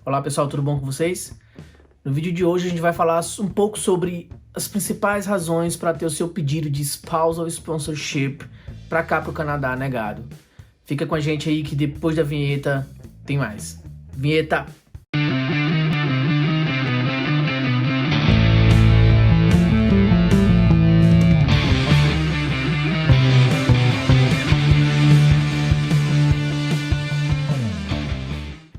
Olá pessoal, tudo bom com vocês? No vídeo de hoje a gente vai falar um pouco sobre as principais razões para ter o seu pedido de spousal sponsorship para cá pro Canadá negado. Fica com a gente aí que depois da vinheta tem mais. Vinheta!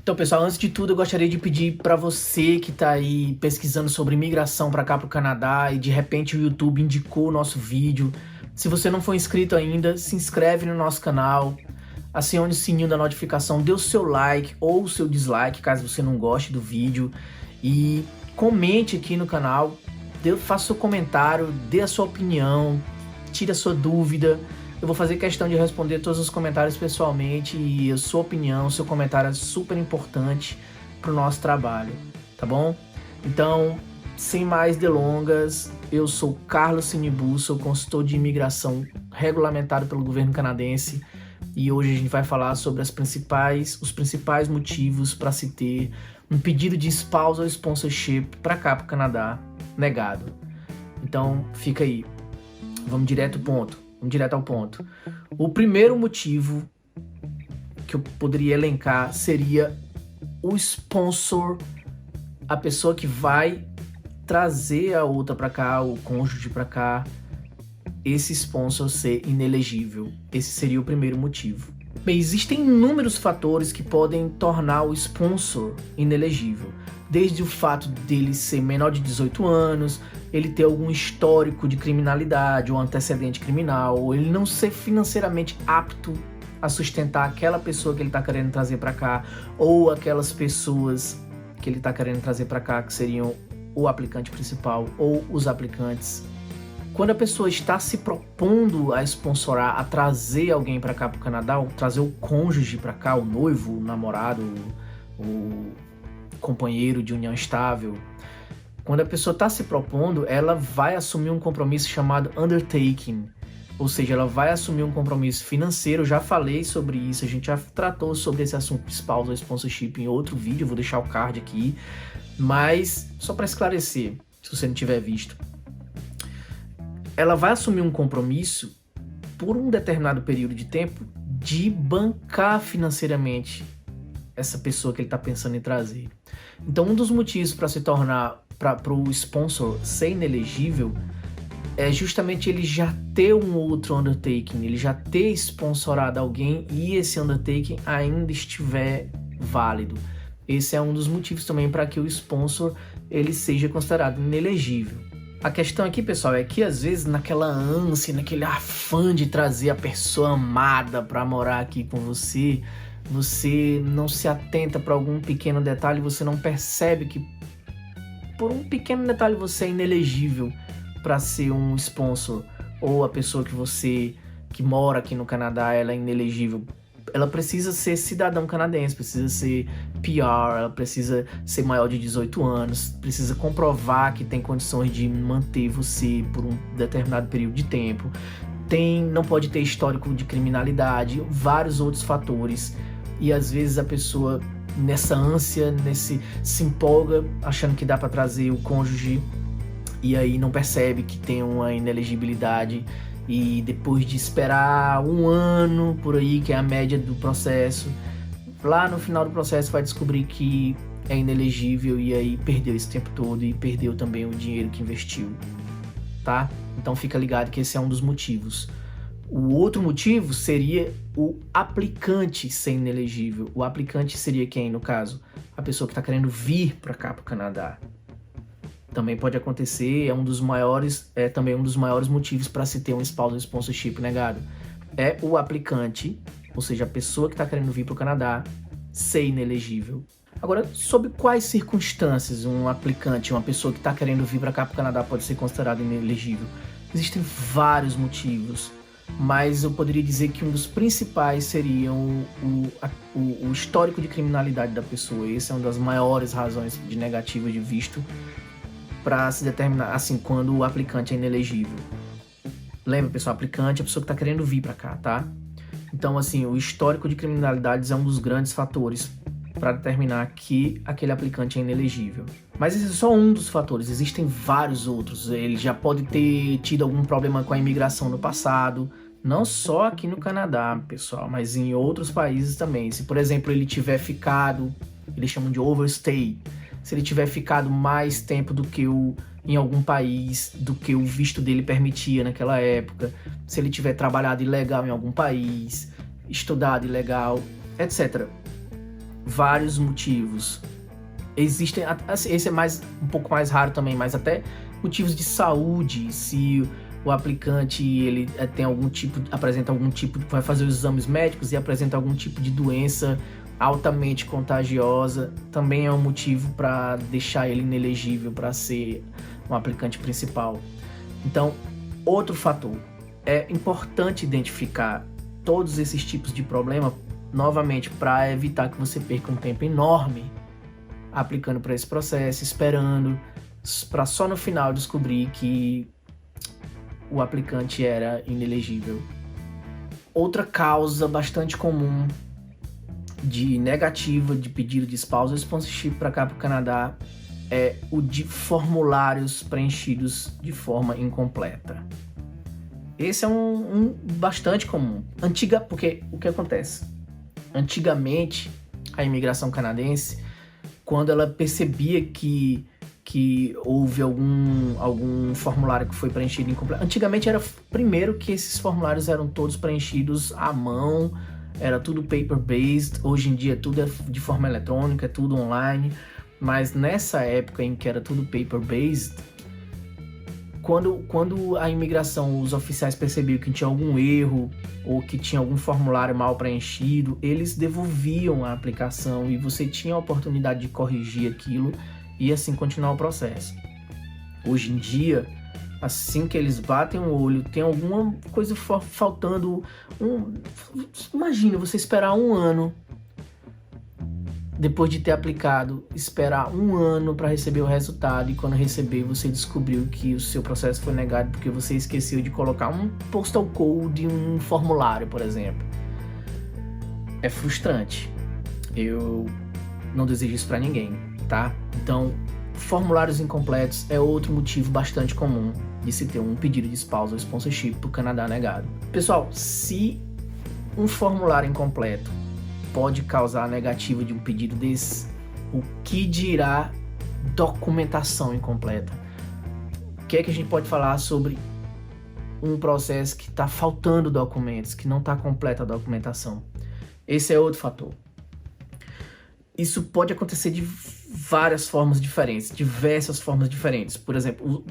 Então, pessoal, antes de tudo, eu gostaria de pedir para você que está aí pesquisando sobre imigração para cá para o Canadá e de repente o YouTube indicou o nosso vídeo. Se você não for inscrito ainda, se inscreve no nosso canal, acione o sininho da notificação, dê o seu like ou o seu dislike caso você não goste do vídeo e comente aqui no canal, faça seu comentário, dê a sua opinião, tire a sua dúvida. Eu vou fazer questão de responder todos os comentários pessoalmente e a sua opinião, seu comentário é super importante para o nosso trabalho, tá bom? Então, sem mais delongas, eu sou Carlos Sinibu, sou consultor de imigração regulamentado pelo governo canadense e hoje a gente vai falar sobre os principais motivos para se ter um pedido de spousal sponsorship para cá, para o Canadá, negado. Então, fica aí. Vamos direto ao ponto. O primeiro motivo que eu poderia elencar seria o sponsor, a pessoa que vai trazer a outra para cá, o cônjuge para cá, esse sponsor ser inelegível. Esse seria o primeiro motivo. Bem, existem inúmeros fatores que podem tornar o sponsor inelegível. Desde o fato dele ser menor de 18 anos, ele ter algum histórico de criminalidade ou antecedente criminal, ou ele não ser financeiramente apto a sustentar aquela pessoa que ele está querendo trazer para cá, ou aquelas pessoas que ele está querendo trazer para cá, que seriam o aplicante principal ou os aplicantes. Quando a pessoa está se propondo a sponsorar, a trazer alguém para cá para o Canadá, ou trazer o cônjuge para cá, o noivo, o namorado, o companheiro de união estável, quando a pessoa está se propondo, ela vai assumir um compromisso chamado undertaking, ou seja, ela vai assumir um compromisso financeiro. Eu já falei sobre isso, a gente já tratou sobre esse assunto spousal sponsorship em outro vídeo, eu vou deixar o card aqui, mas só para esclarecer, se você não tiver visto, ela vai assumir um compromisso por um determinado período de tempo de bancar financeiramente essa pessoa que ele está pensando em trazer. Então, um dos motivos para se tornar, para o sponsor ser inelegível, é justamente ele já ter um outro undertaking, ele já ter sponsorado alguém e esse undertaking ainda estiver válido. Esse é um dos motivos também para que o sponsor ele seja considerado inelegível. A questão aqui, pessoal, é que às vezes naquela ânsia, naquele afã de trazer a pessoa amada para morar aqui com você, você não se atenta para algum pequeno detalhe, você não percebe que por um pequeno detalhe você é inelegível para ser um sponsor, ou a pessoa que mora aqui no Canadá, ela é inelegível. Ela precisa ser cidadão canadense, precisa ser PR, ela precisa ser maior de 18 anos, precisa comprovar que tem condições de manter você por um determinado período de tempo, não pode ter histórico de criminalidade, vários outros fatores. E às vezes a pessoa, nessa ânsia, se empolga, achando que dá para trazer o cônjuge, e aí não percebe que tem uma inelegibilidade, e depois de esperar um ano, por aí, que é a média do processo, lá no final do processo vai descobrir que é inelegível, e aí perdeu esse tempo todo, e perdeu também o dinheiro que investiu, tá? Então fica ligado que esse é um dos motivos. O outro motivo seria o aplicante ser inelegível. O aplicante seria quem, no caso? A pessoa que está querendo vir para cá, para o Canadá. Também pode acontecer, é também um dos maiores motivos para se ter um spousal sponsorship negado. É o aplicante, ou seja, a pessoa que está querendo vir para o Canadá, ser inelegível. Agora, sob quais circunstâncias um aplicante, uma pessoa que está querendo vir para cá, para o Canadá, pode ser considerado inelegível? Existem vários motivos, mas eu poderia dizer que um dos principais seria o histórico de criminalidade da pessoa. Essa é uma das maiores razões de negativa de visto para se determinar, assim, quando o aplicante é inelegível. Lembra, pessoal, aplicante é a pessoa que está querendo vir para cá, tá? Então, assim, o histórico de criminalidades é um dos grandes fatores para determinar que aquele aplicante é inelegível. Mas esse é só um dos fatores, existem vários outros. Ele já pode ter tido algum problema com a imigração no passado, não só aqui no Canadá, pessoal, mas em outros países também. Se, por exemplo, ele tiver ficado, eles chamam de overstay, se ele tiver ficado mais tempo do que em algum país do que o visto dele permitia naquela época, se ele tiver trabalhado ilegal em algum país, estudado ilegal, etc. Vários motivos. Existem, esse é um pouco mais raro também, mas até motivos de saúde, se o aplicante ele tem apresenta algum tipo, vai fazer os exames médicos e apresenta algum tipo de doença altamente contagiosa, também é um motivo para deixar ele inelegível para ser um aplicante principal. Então, outro fator, é importante identificar todos esses tipos de problema, novamente, para evitar que você perca um tempo enorme aplicando para esse processo, esperando, para só no final descobrir que o aplicante era inelegível. Outra causa bastante comum de negativa de pedido de spousal sponsorship para cá para o Canadá é o de formulários preenchidos de forma incompleta. Esse é um bastante comum. Porque o que acontece? Antigamente, a imigração canadense, quando ela percebia que houve algum formulário que foi preenchido incompleto, antigamente era primeiro que esses formulários eram todos preenchidos à mão, era tudo paper-based, hoje em dia tudo é de forma eletrônica, é tudo online, mas nessa época em que era tudo paper-based, quando a imigração, os oficiais percebiam que tinha algum erro ou que tinha algum formulário mal preenchido, eles devolviam a aplicação e você tinha a oportunidade de corrigir aquilo e assim continuar o processo. Hoje em dia, assim que eles batem o olho, tem alguma coisa faltando. Imagina você esperar um ano depois de ter aplicado, esperar um ano para receber o resultado, e quando receber você descobriu que o seu processo foi negado porque você esqueceu de colocar um postal code em um formulário, por exemplo. É frustrante. Eu não desejo isso para ninguém, tá? Então, formulários incompletos é outro motivo bastante comum de se ter um pedido de spousal sponsorship para o Canadá negado. Pessoal, se um formulário incompleto pode causar a negativa de um pedido desse, o que dirá documentação incompleta? O que é que a gente pode falar sobre um processo que está faltando documentos, que não está completa a documentação? Esse é outro fator. Isso pode acontecer de várias formas diferentes, diversas formas diferentes. Por exemplo,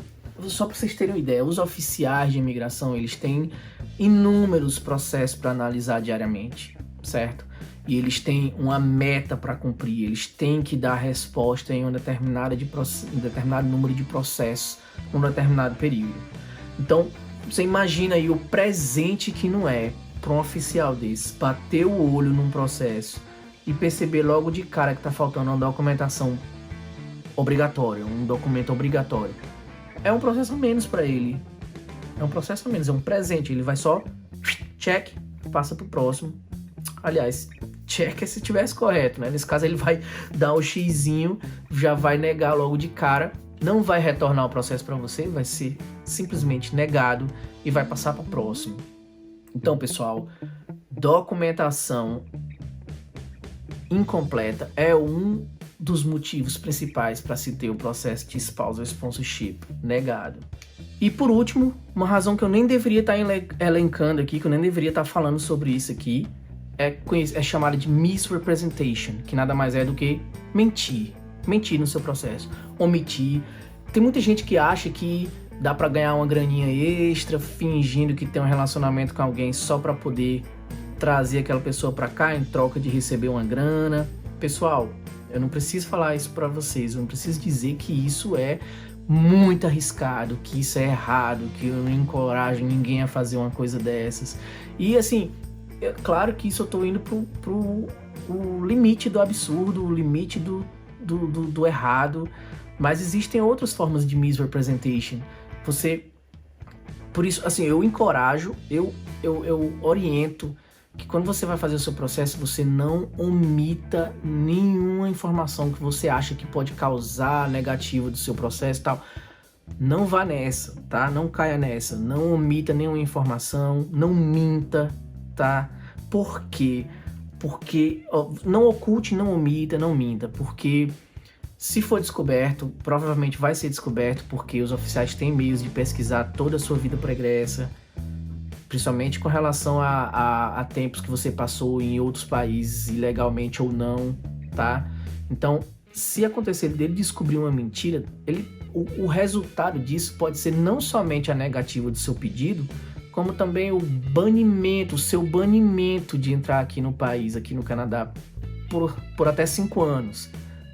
só para vocês terem uma ideia, os oficiais de imigração, eles têm inúmeros processos para analisar diariamente, certo? E eles têm uma meta para cumprir, eles têm que dar resposta em um determinado número de processos, num determinado período. Então, você imagina aí o presente que não é para um oficial desse, bater o olho num processo e perceber logo de cara que está faltando uma documentação obrigatória, um documento obrigatório. É um processo a menos para ele. É um processo a menos, é um presente. Ele vai só, check, passa pro próximo. Aliás, check é se estivesse correto, né? Nesse caso ele vai dar o xizinho, já vai negar logo de cara, não vai retornar o processo para você, vai ser simplesmente negado e vai passar para o próximo. Então, pessoal, documentação incompleta é um dos motivos principais para se ter o processo de spousal sponsorship negado. E por último, uma razão que eu nem deveria estar elencando aqui, que eu nem deveria estar falando sobre isso aqui, é chamada de misrepresentation, que nada mais é do que mentir no seu processo, omitir. Tem muita gente que acha que dá para ganhar uma graninha extra fingindo que tem um relacionamento com alguém só para poder trazer aquela pessoa para cá em troca de receber uma grana. Pessoal, eu não preciso falar isso para vocês, eu não preciso dizer que isso é muito arriscado, que isso é errado, que eu não encorajo ninguém a fazer uma coisa dessas. E assim, é claro que isso eu tô indo pro limite do absurdo, o limite do errado, mas existem outras formas de misrepresentation. Por isso, assim, eu encorajo, eu oriento que quando você vai fazer o seu processo, você não omita nenhuma informação que você acha que pode causar negativo do seu processo e tal. Não vá nessa, tá? Não caia nessa. Não omita nenhuma informação, não minta, tá? Por quê? Porque não oculte, não omita, não minta, porque se for descoberto, provavelmente vai ser descoberto, porque os oficiais têm meios de pesquisar toda a sua vida pregressa, principalmente com relação a tempos que você passou em outros países, ilegalmente ou não, tá? Então, se acontecer dele descobrir uma mentira, o resultado disso pode ser não somente a negativa do seu pedido, como também o seu banimento de entrar aqui no país, aqui no Canadá, por até 5 anos,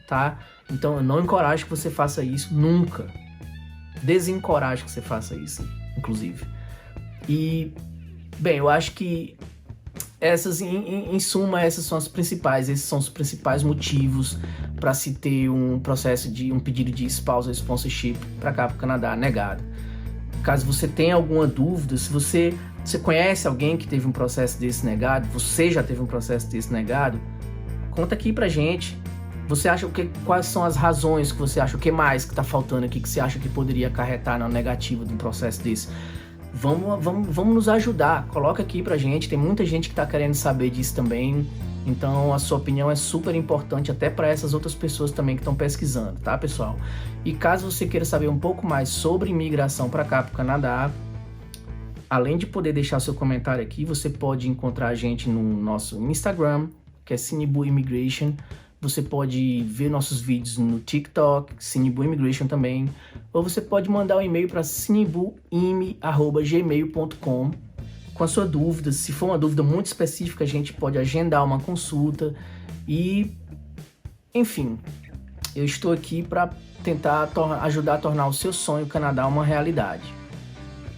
tá? Então, eu não encorajo que você faça isso nunca. Desencorajo que você faça isso, inclusive. E, bem, eu acho que em suma, esses são os principais motivos para se ter um pedido de spousal sponsorship para cá, para o Canadá, negado. Caso você tenha alguma dúvida, se você conhece alguém que teve um processo desse negado, você já teve um processo desse negado, conta aqui pra gente. Você acha quais são as razões que você acha, o que mais que tá faltando aqui que você acha que poderia acarretar na negativa de um processo desse? Vamos nos ajudar, coloca aqui pra gente, tem muita gente que tá querendo saber disso também, então a sua opinião é super importante até para essas outras pessoas também que estão pesquisando, tá, pessoal? E caso você queira saber um pouco mais sobre imigração para cá, para o Canadá, além de poder deixar seu comentário aqui, você pode encontrar a gente no nosso Instagram, que é Cinebu Immigration. Você pode ver nossos vídeos no TikTok, Cinebu Immigration também, ou você pode mandar um e-mail para cinebuim@gmail.com com a sua dúvida. Se for uma dúvida muito específica, a gente pode agendar uma consulta e, enfim, eu estou aqui para tentar ajudar a tornar o seu sonho Canadá uma realidade.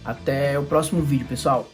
Até o próximo vídeo, pessoal!